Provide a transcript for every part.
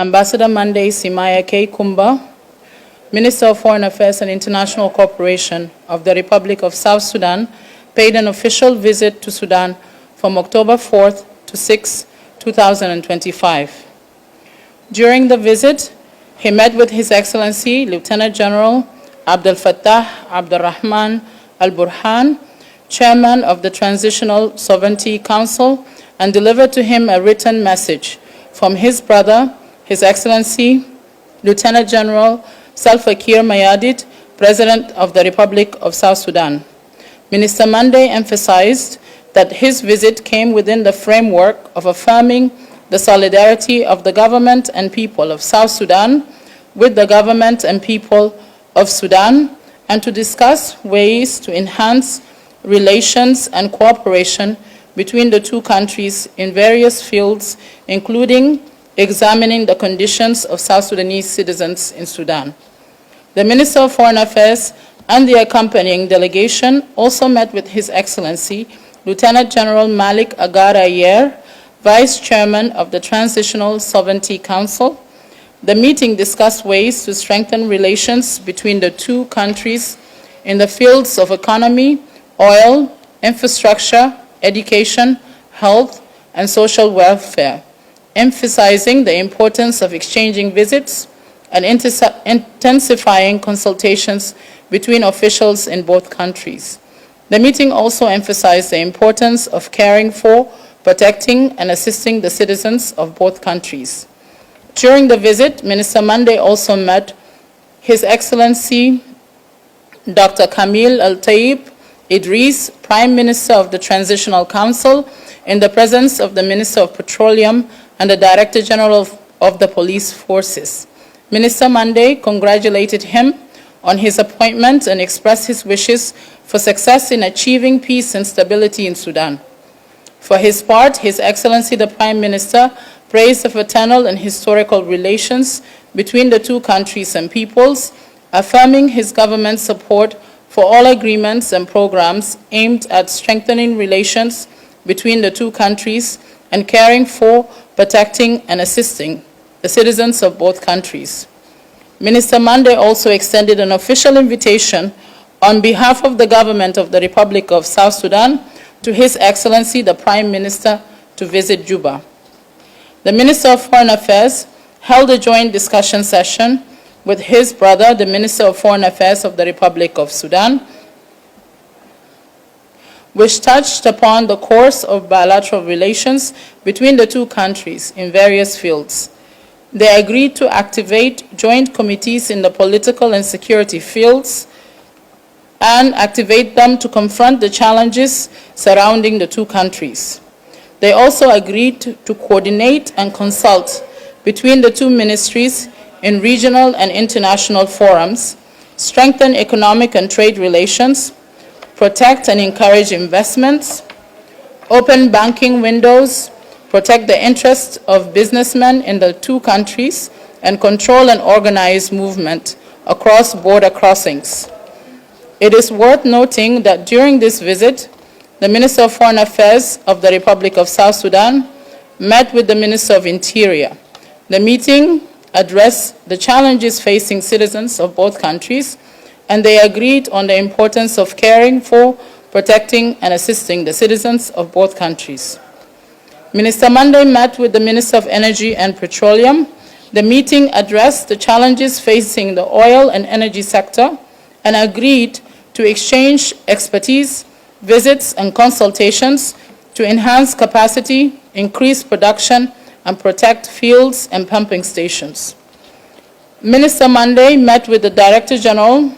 Ambassador Monday Simaya K. Kumba, Minister of Foreign Affairs and International Cooperation of the Republic of South Sudan, paid an official visit to Sudan from October 4th to 6, 2025. During the visit, he met with His Excellency Lieutenant General Abdel Fattah Abdurrahman Al-Burhan, Chairman of the Transitional Sovereignty Council, and delivered to him a written message from his brother, His Excellency Lieutenant General Salva Kiir Mayardit, President of the Republic of South Sudan. Minister Monday emphasized that his visit came within the framework of affirming the solidarity of the government and people of South Sudan with the government and people of Sudan, and to discuss ways to enhance relations and cooperation between the two countries in various fields, including examining the conditions of South Sudanese citizens in Sudan. The Minister of Foreign Affairs and the accompanying delegation also met with His Excellency Lieutenant General Malik Agar Ayer, Vice Chairman of the Transitional Sovereignty Council. The meeting discussed ways to strengthen relations between the two countries in the fields of economy, oil, infrastructure, education, health, and social welfare, emphasizing the importance of exchanging visits and intensifying consultations between officials in both countries. The meeting also emphasized the importance of caring for, protecting, and assisting the citizens of both countries. During the visit, Minister Monday also met His Excellency Dr. Kamil Al-Taib Idris, Prime Minister of the Transitional Council, in the presence of the Minister of Petroleum and the Director General of the Police Forces. Minister Monday congratulated him on his appointment and expressed his wishes for success in achieving peace and stability in Sudan. For his part, His Excellency the Prime Minister praised the fraternal and historical relations between the two countries and peoples, affirming his government's support for all agreements and programs aimed at strengthening relations between the two countries and caring for, protecting, and assisting the citizens of both countries. Minister Monday also extended an official invitation on behalf of the government of the Republic of South Sudan to His Excellency the Prime Minister to visit Juba. The Minister of Foreign Affairs held a joint discussion session with his brother, the Minister of Foreign Affairs of the Republic of Sudan, which touched upon the course of bilateral relations between the two countries in various fields. They agreed to activate joint committees in the political and security fields and activate them to confront the challenges surrounding the two countries. They also agreed to coordinate and consult between the two ministries in regional and international forums, strengthen economic and trade relations, protect and encourage investments, open banking windows, protect the interests of businessmen in the two countries, and control and organize movement across border crossings. It is worth noting that during this visit, the Minister of Foreign Affairs of the Republic of South Sudan met with the Minister of Interior. The meeting addressed the challenges facing citizens of both countries, and they agreed on the importance of caring for, protecting, and assisting the citizens of both countries. Minister Monday met with the Minister of Energy and Petroleum. The meeting addressed the challenges facing the oil and energy sector and agreed to exchange expertise, visits, and consultations to enhance capacity, increase production, and protect fields and pumping stations. Minister Monday met with the Director General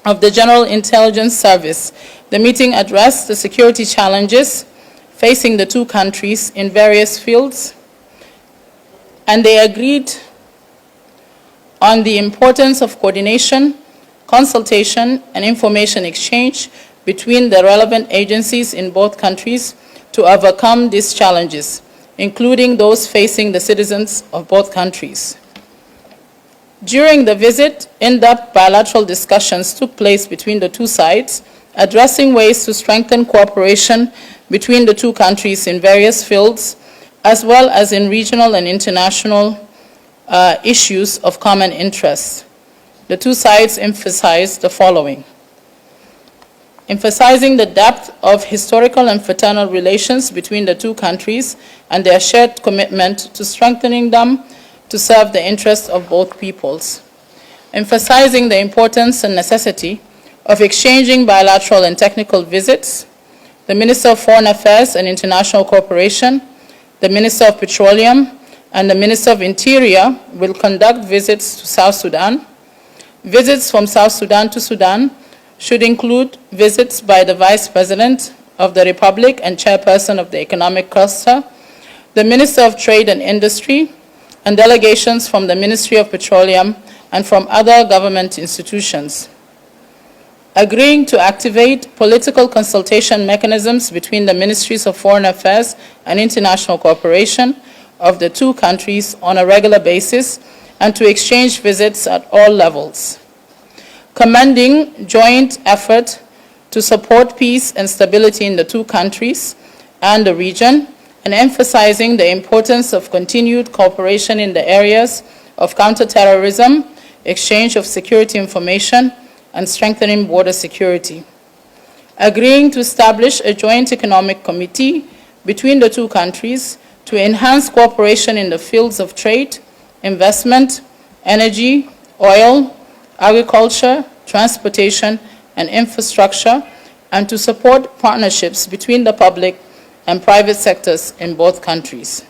of the General Intelligence Service. The meeting addressed the security challenges facing the two countries in various fields, and they agreed on the importance of coordination, consultation, and information exchange between the relevant agencies in both countries to overcome these challenges, including those facing the citizens of both countries. During the visit, in-depth bilateral discussions took place between the two sides, addressing ways to strengthen cooperation between the two countries in various fields, as well as in regional and international issues of common interest. The two sides emphasized the following: emphasizing the depth of historical and fraternal relations between the two countries and their shared commitment to strengthening them to serve the interests of both peoples. Emphasizing the importance and necessity of exchanging bilateral and technical visits. The Minister of Foreign Affairs and International Cooperation, the Minister of Petroleum, and the Minister of Interior will conduct visits to South Sudan. Visits from South Sudan to Sudan should include visits by the Vice President of the Republic and Chairperson of the Economic Cluster, the Minister of Trade and Industry, and delegations from the Ministry of Petroleum and from other government institutions. Agreeing to activate political consultation mechanisms between the Ministries of Foreign Affairs and International Cooperation of the two countries on a regular basis and to exchange visits at all levels. Commending joint effort to support peace and stability in the two countries and the region, and emphasizing the importance of continued cooperation in the areas of counterterrorism, exchange of security information, and strengthening border security. Agreeing to establish a joint economic committee between the two countries to enhance cooperation in the fields of trade, investment, energy, oil, agriculture, transportation, and infrastructure, and to support partnerships between the public and private sectors in both countries.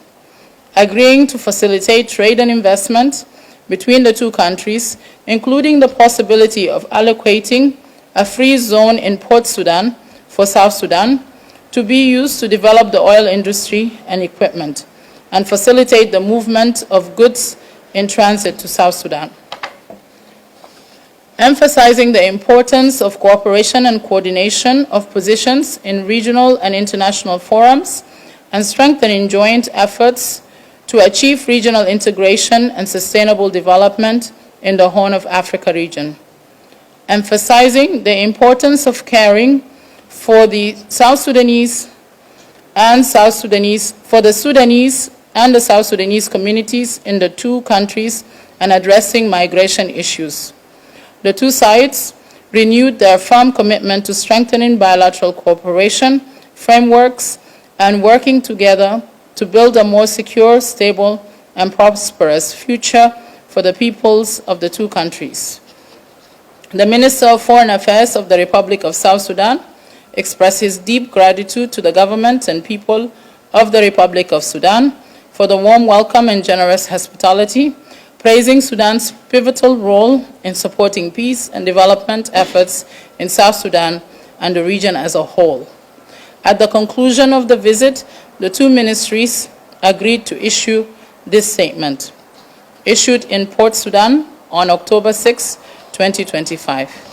Agreeing to facilitate trade and investment between the two countries, including the possibility of allocating a free zone in Port Sudan for South Sudan to be used to develop the oil industry and equipment and facilitate the movement of goods in transit to South Sudan. Emphasizing the importance of cooperation and coordination of positions in regional and international forums and strengthening joint efforts to achieve regional integration and sustainable development in the Horn of Africa region. Emphasizing the importance of caring for the Sudanese and the South Sudanese communities in the two countries and addressing migration issues. The two sides renewed their firm commitment to strengthening bilateral cooperation, frameworks, and working together to build a more secure, stable, and prosperous future for the peoples of the two countries. The Minister of Foreign Affairs of the Republic of South Sudan expressed his deep gratitude to the government and people of the Republic of Sudan for the warm welcome and generous hospitality, praising Sudan's pivotal role in supporting peace and development efforts in South Sudan and the region as a whole. At the conclusion of the visit, the two ministries agreed to issue this statement, issued in Port Sudan on October 6, 2025.